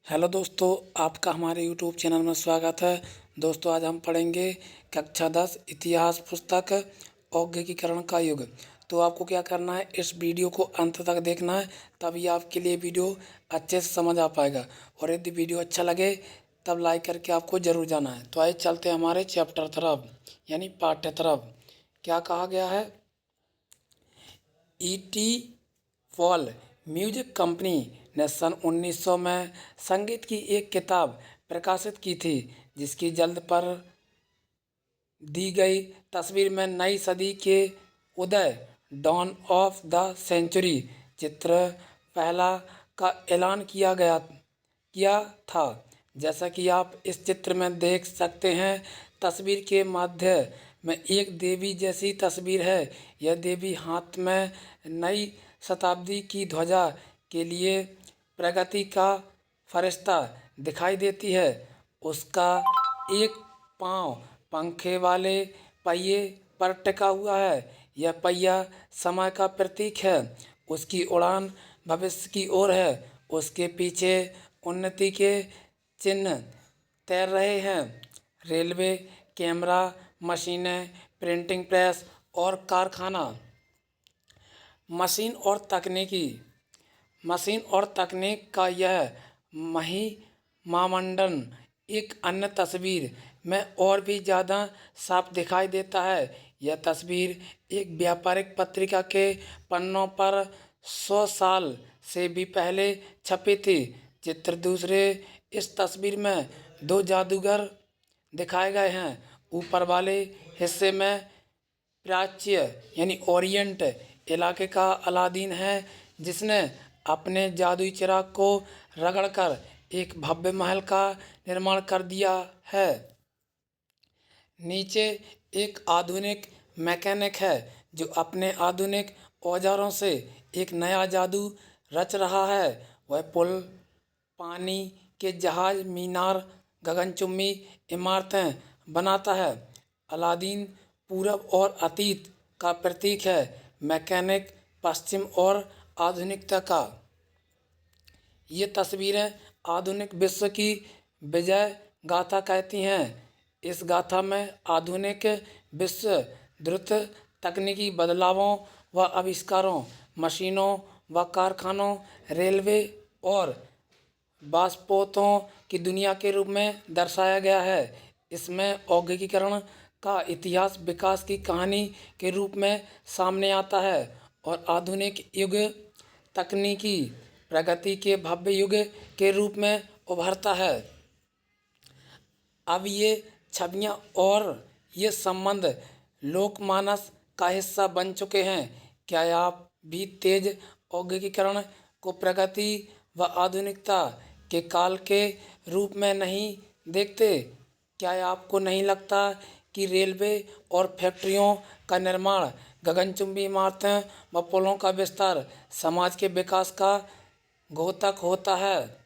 Hello दोस्तों, आपका हमारे यूट्यूब चैनल में स्वागत है। दोस्तों, आज हम पढ़ेंगे कक्षा 10 इतिहास पुस्तक औद्योगिकीकरण का युग। तो आपको क्या करना है, इस वीडियो को अंत तक देखना है, तभी आपके लिए वीडियो अच्छे से समझ आ पाएगा। और यदि वीडियो अच्छा लगे तब लाइक करके आपको ज़रूर जाना है। तो आइए चलते हैं हमारे चैप्टर तरफ, यानी पाठ्य तरफ। क्या कहा गया है? ईटी फॉल म्यूजिक कंपनी ने सन 1900 में संगीत की एक किताब प्रकाशित की थी, जिसकी जल्द पर दी गई तस्वीर में नई सदी के उदय, डॉन ऑफ द सेंचुरी चित्र पहला का ऐलान किया था। जैसा कि आप इस चित्र में देख सकते हैं, तस्वीर के मध्य में एक देवी जैसी तस्वीर है। यह देवी हाथ में नई शताब्दी की ध्वजा के लिए प्रगति का फरिश्ता दिखाई देती है। उसका एक पांव पंखे वाले पहिए पर टिका हुआ है। यह पहिया समय का प्रतीक है। उसकी उड़ान भविष्य की ओर है। उसके पीछे उन्नति के चिन्ह तैर रहे हैं। रेलवे, कैमरा, मशीनें, प्रिंटिंग प्रेस और कारखाना। मशीन और तकनीकी मशीन और तकनीक का यह महिमामंडन एक अन्य तस्वीर में और भी ज़्यादा साफ दिखाई देता है। यह तस्वीर एक व्यापारिक पत्रिका के पन्नों पर 100 साल से भी पहले छपी थी। चित्र दूसरे, इस तस्वीर में दो जादूगर दिखाए गए हैं। ऊपर वाले हिस्से में प्राच्य यानी ओरिएंट इलाके का अलादीन है, जिसने अपने जादुई चिराग को रगड़कर एक भव्य महल का निर्माण कर दिया है। नीचे एक आधुनिक मैकेनिक है, जो अपने आधुनिक औजारों से एक नया जादू रच रहा है। वह पुल, पानी के जहाज, मीनार, गगनचुंबी इमारतें बनाता है। अलादीन पूरब और अतीत का प्रतीक है। मैकेनिक पश्चिम और आधुनिकता का। ये तस्वीरें आधुनिक विश्व की विजय गाथा कहती हैं। इस गाथा में आधुनिक विश्व द्रुत तकनीकी बदलावों व आविष्कारों, मशीनों व कारखानों, रेलवे और वाष्पोत्सर्जों की दुनिया के रूप में दर्शाया गया है। इसमें औद्योगिकीकरण का इतिहास विकास की कहानी के रूप में सामने आता है और आधुनिक युग तकनीकी प्रगति के भव्य युग के रूप में उभरता है। अब ये छवियां और ये संबंध लोकमानस का हिस्सा बन चुके हैं। क्या आप भी तेज औद्योगिकीकरण को प्रगति व आधुनिकता के काल के रूप में नहीं देखते? क्या आपको नहीं लगता कि रेलवे और फैक्ट्रियों का निर्माण, गगनचुंबी इमारतें व पुलों का विस्तार समाज के विकास का घोतक होता है?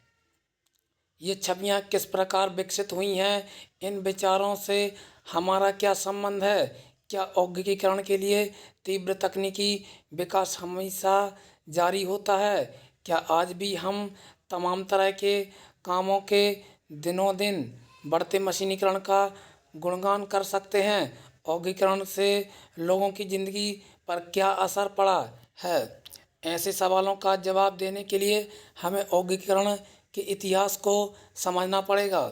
ये छवियां किस प्रकार विकसित हुई हैं? इन विचारों से हमारा क्या संबंध है? क्या औद्योगिकीकरण के लिए तीव्र तकनीकी विकास हमेशा जारी होता है? क्या आज भी हम तमाम तरह के कामों के दिनों दिन बढ़ते मशीनीकरण का गुणगान कर सकते हैं? औद्योगिकीकरण से लोगों की ज़िंदगी पर क्या असर पड़ा है? ऐसे सवालों का जवाब देने के लिए हमें औद्योगिकीकरण के इतिहास को समझना पड़ेगा।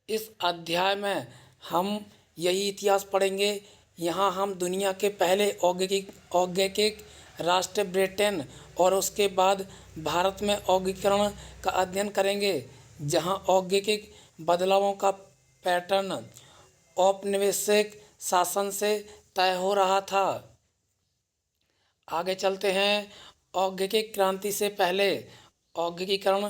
इस अध्याय में हम यही इतिहास पढ़ेंगे। यहाँ हम दुनिया के पहले औद्योगिक राष्ट्र ब्रिटेन और उसके बाद भारत में औद्योगिकीकरण का अध्ययन करेंगे, जहाँ औद्योगिक बदलावों का पैटर्न औपनिवेशिक शासन से तय हो रहा था। आगे चलते हैं। औद्योगिक क्रांति से पहले औद्योगिकीकरण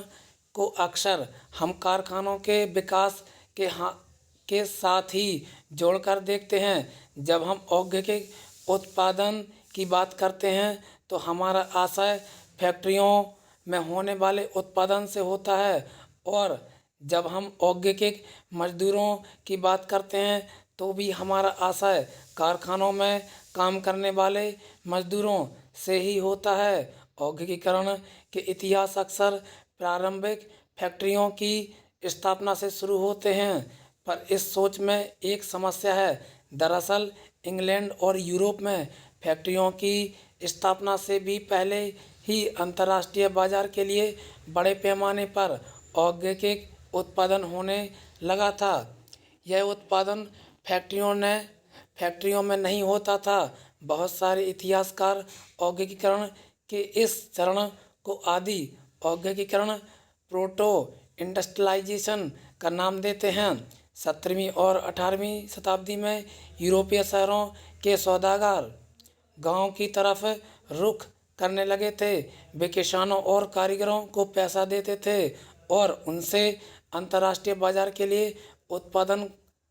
को अक्सर हम कारखानों के विकास के साथ ही जोड़कर देखते हैं। जब हम औद्योगिक उत्पादन की बात करते हैं तो हमारा आशय फैक्ट्रियों में होने वाले उत्पादन से होता है, और जब हम औद्योगिक मजदूरों की बात करते हैं तो भी हमारा आशय कारखानों में काम करने वाले मजदूरों से ही होता है। औद्योगिकीकरण के इतिहास अक्सर प्रारंभिक फैक्ट्रियों की स्थापना से शुरू होते हैं, पर इस सोच में एक समस्या है। दरअसल इंग्लैंड और यूरोप में फैक्ट्रियों की स्थापना से भी पहले ही अंतर्राष्ट्रीय बाजार के लिए बड़े पैमाने पर औद्योगिक उत्पादन होने लगा था। यह उत्पादन फैक्ट्रियों में नहीं होता था। बहुत सारे इतिहासकार औद्योगिकरण के इस चरण को आदि औद्योगिकरण, प्रोटो इंडस्ट्रियलाइजेशन का नाम देते हैं। 17वीं और 18वीं शताब्दी में यूरोपीय शहरों के सौदागर गांव की तरफ रुख करने लगे थे। वे किसानों और कारीगरों को पैसा देते थे और उनसे अंतर्राष्ट्रीय बाजार के लिए उत्पादन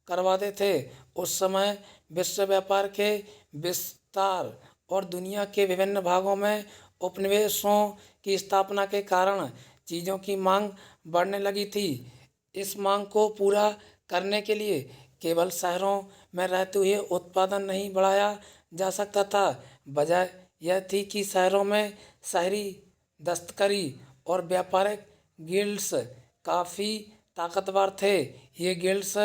करवाते थे। उस समय विश्व व्यापार के विस्तार और दुनिया के विभिन्न भागों में उपनिवेशों की स्थापना के कारण चीज़ों की मांग बढ़ने लगी थी। इस मांग को पूरा करने के लिए केवल शहरों में रहते हुए उत्पादन नहीं बढ़ाया जा सकता था। वजह यह थी कि शहरों में शहरी दस्तकारी और व्यापारिक गिल्ड्स काफ़ी ताकतवर थे। ये गिल्ड्स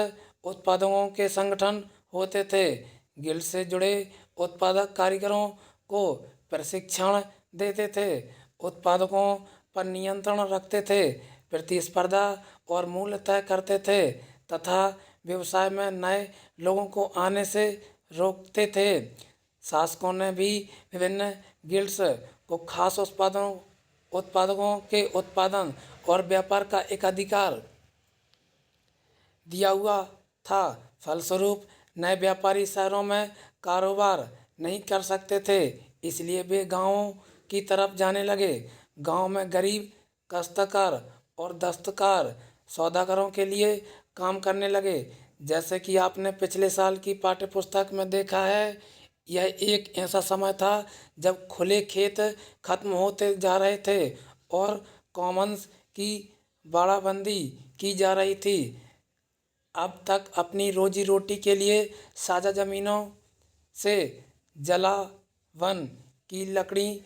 उत्पादकों के संगठन होते थे। गिल्ड से जुड़े उत्पादक कारीगरों को प्रशिक्षण देते थे, उत्पादकों पर नियंत्रण रखते थे, प्रतिस्पर्धा और मूल्य तय करते थे तथा व्यवसाय में नए लोगों को आने से रोकते थे। शासकों ने भी विभिन्न गिल्ड्स को खास उत्पादकों के उत्पादन और व्यापार का एक अधिकार दिया हुआ था। फलस्वरूप नए व्यापारी शहरों में कारोबार नहीं कर सकते थे, इसलिए वे गांवों की तरफ जाने लगे। गांव में गरीब काश्तकार और दस्तकार सौदागरों के लिए काम करने लगे। जैसे कि आपने पिछले साल की पाठ्य पुस्तक में देखा है, यह एक ऐसा समय था जब खुले खेत खत्म होते जा रहे थे और कॉमन्स की बाड़ाबंदी की जा रही थी। अब तक अपनी रोजी रोटी के लिए साझा जमीनों से जलावन की लकड़ी,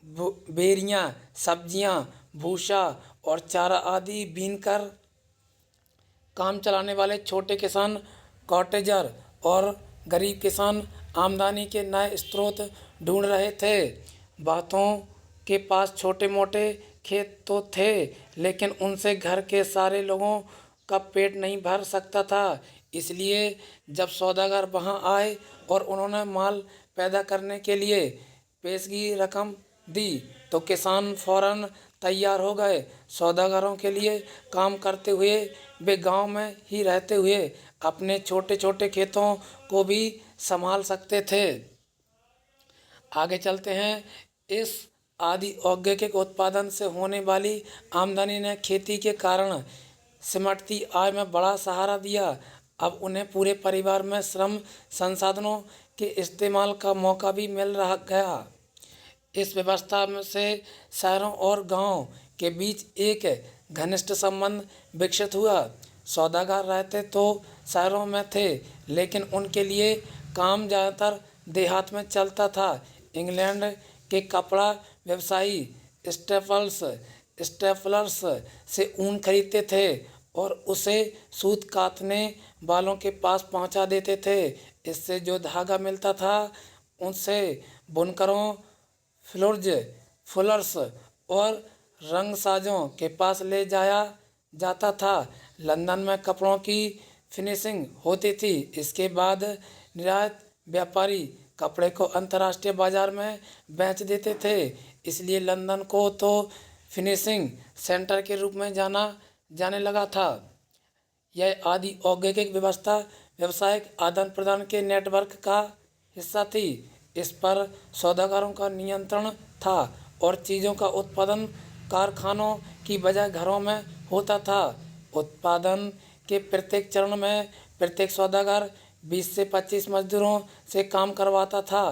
बेरियां, सब्जियां, भूसा और चारा आदि बीनकर काम चलाने वाले छोटे किसान, कॉटेजर और गरीब किसान आमदनी के नए स्रोत ढूंढ रहे थे। बातों के पास छोटे मोटे खेत तो थे, लेकिन उनसे घर के सारे लोगों का पेट नहीं भर सकता था। इसलिए जब सौदागर वहां आए और उन्होंने माल पैदा करने के लिए पेशगी रकम दी तो किसान फौरन तैयार हो गए। सौदागरों के लिए काम करते हुए वे गांव में ही रहते हुए अपने छोटे छोटे खेतों को भी संभाल सकते थे। आगे चलते हैं। इस आदि औद्योगिक उत्पादन से होने वाली आमदनी ने खेती के कारण सिमटती आय में बड़ा सहारा दिया। अब उन्हें पूरे परिवार में श्रम संसाधनों के इस्तेमाल का मौका भी मिल रहा गया। इस व्यवस्था में से शहरों और गांव के बीच एक घनिष्ठ संबंध विकसित हुआ। सौदागर रहते तो शहरों में थे, लेकिन उनके लिए काम ज़्यादातर देहात में चलता था। इंग्लैंड के कपड़ा व्यवसायी स्टेपलर्स से ऊन खरीदते थे और उसे सूत कातने वालों के पास पहुंचा देते थे। इससे जो धागा मिलता था उनसे बुनकरों, फुलर्स और रंगसाजों के पास ले जाया जाता था। लंदन में कपड़ों की फिनिशिंग होती थी। इसके बाद निर्यात व्यापारी कपड़े को अंतर्राष्ट्रीय बाजार में बेच देते थे। इसलिए लंदन को तो फिनिशिंग सेंटर के रूप में जाने लगा था। यह आदि औद्योगिक व्यवस्था व्यावसायिक आदान प्रदान के नेटवर्क का हिस्सा थी। इस पर सौदागरों का नियंत्रण था और चीज़ों का उत्पादन कारखानों की बजाय घरों में होता था। उत्पादन के प्रत्येक चरण में प्रत्येक सौदागर 20 से 25 मजदूरों से काम करवाता था।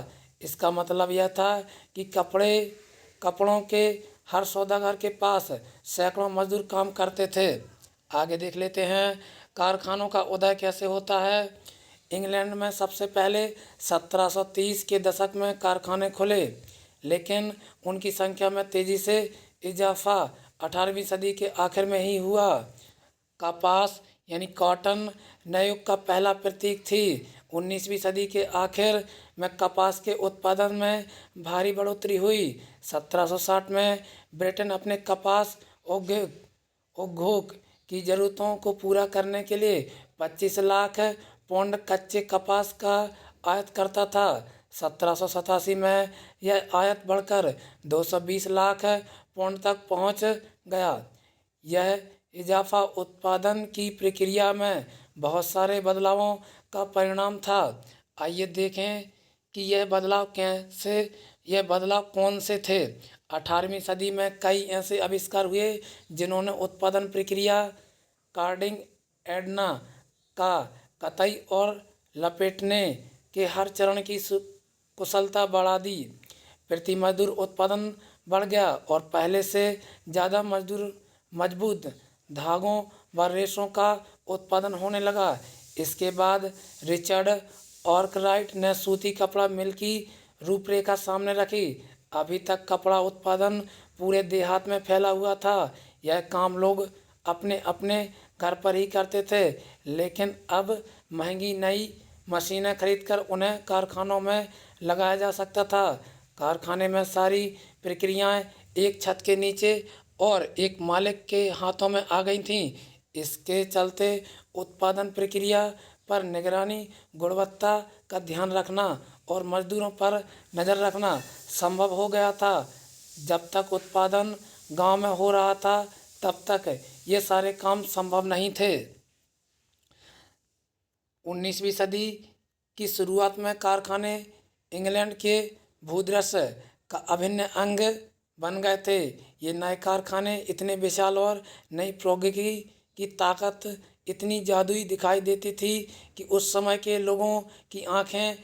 इसका मतलब यह था कि कपड़ों के हर सौदागर के पास सैकड़ों मजदूर काम करते थे। आगे देख लेते हैं कारखानों का उदय कैसे होता है। इंग्लैंड में सबसे पहले 1730 के दशक में कारखाने खुले, लेकिन उनकी संख्या में तेज़ी से इजाफा 18वीं सदी के आखिर में ही हुआ। कपास यानी कॉटन नए युग का पहला प्रतीक थी। 19वीं सदी के आखिर में कपास के उत्पादन में भारी बढ़ोतरी हुई। 1760 में ब्रिटेन अपने कपास उद्योग की ज़रूरतों को पूरा करने के लिए 25 लाख पौंड कच्चे कपास का आयात करता था। 1787 में यह आयात बढ़कर 220 लाख पौंड तक पहुंच गया। यह इजाफा उत्पादन की प्रक्रिया में बहुत सारे बदलावों का परिणाम था। आइए देखें कि यह बदलाव कौन से थे। 18वीं सदी में कई ऐसे आविष्कार हुए जिन्होंने उत्पादन प्रक्रिया कार्डिंग एडना का कताई और लपेटने के हर चरण की कुशलता बढ़ा दी। प्रति मजदूर उत्पादन बढ़ गया और पहले से ज़्यादा मजबूत धागों व रेशों का उत्पादन होने लगा। इसके बाद रिचर्ड आर्कराइट ने सूती कपड़ा मिल की रूपरेखा सामने रखी। अभी तक कपड़ा उत्पादन पूरे देहात में फैला हुआ था। यह काम लोग अपने अपने घर पर ही करते थे, लेकिन अब महंगी नई मशीनें खरीदकर उन्हें कारखानों में लगाया जा सकता था। कारखाने में सारी प्रक्रियाएं एक छत के नीचे और एक मालिक के हाथों में आ गई थीं। इसके चलते उत्पादन प्रक्रिया पर निगरानी, गुणवत्ता का ध्यान रखना और मजदूरों पर नज़र रखना संभव हो गया था। जब तक उत्पादन गांव में हो रहा था, तब तक ये सारे काम संभव नहीं थे। 19वीं सदी की शुरुआत में कारखाने इंग्लैंड के भूदृश्य का अभिन्न अंग बन गए थे। ये नए कारखाने इतने विशाल और नई प्रौद्योगिकी की ताकत इतनी जादुई दिखाई देती थी कि उस समय के लोगों की आंखें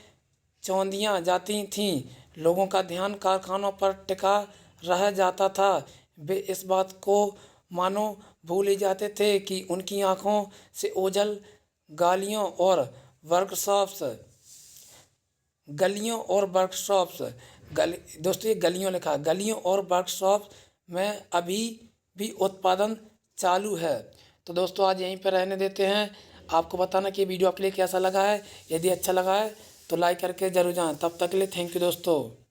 चौंधिया जाती थीं। लोगों का ध्यान कारखानों पर टिका रह जाता था। वे इस बात को मानो भूल ही जाते थे कि उनकी आंखों से ओझल गलियों और वर्कशॉप्स दोस्तों ये गलियों लिखा है, गलियों और वर्कशॉप में अभी भी उत्पादन चालू है। तो दोस्तों आज यहीं पर रहने देते हैं। आपको बताना कि वीडियो आपके लिए कैसा लगा है। यदि अच्छा लगा है तो लाइक करके जरूर जाएं। तब तक के लिए थैंक यू दोस्तों।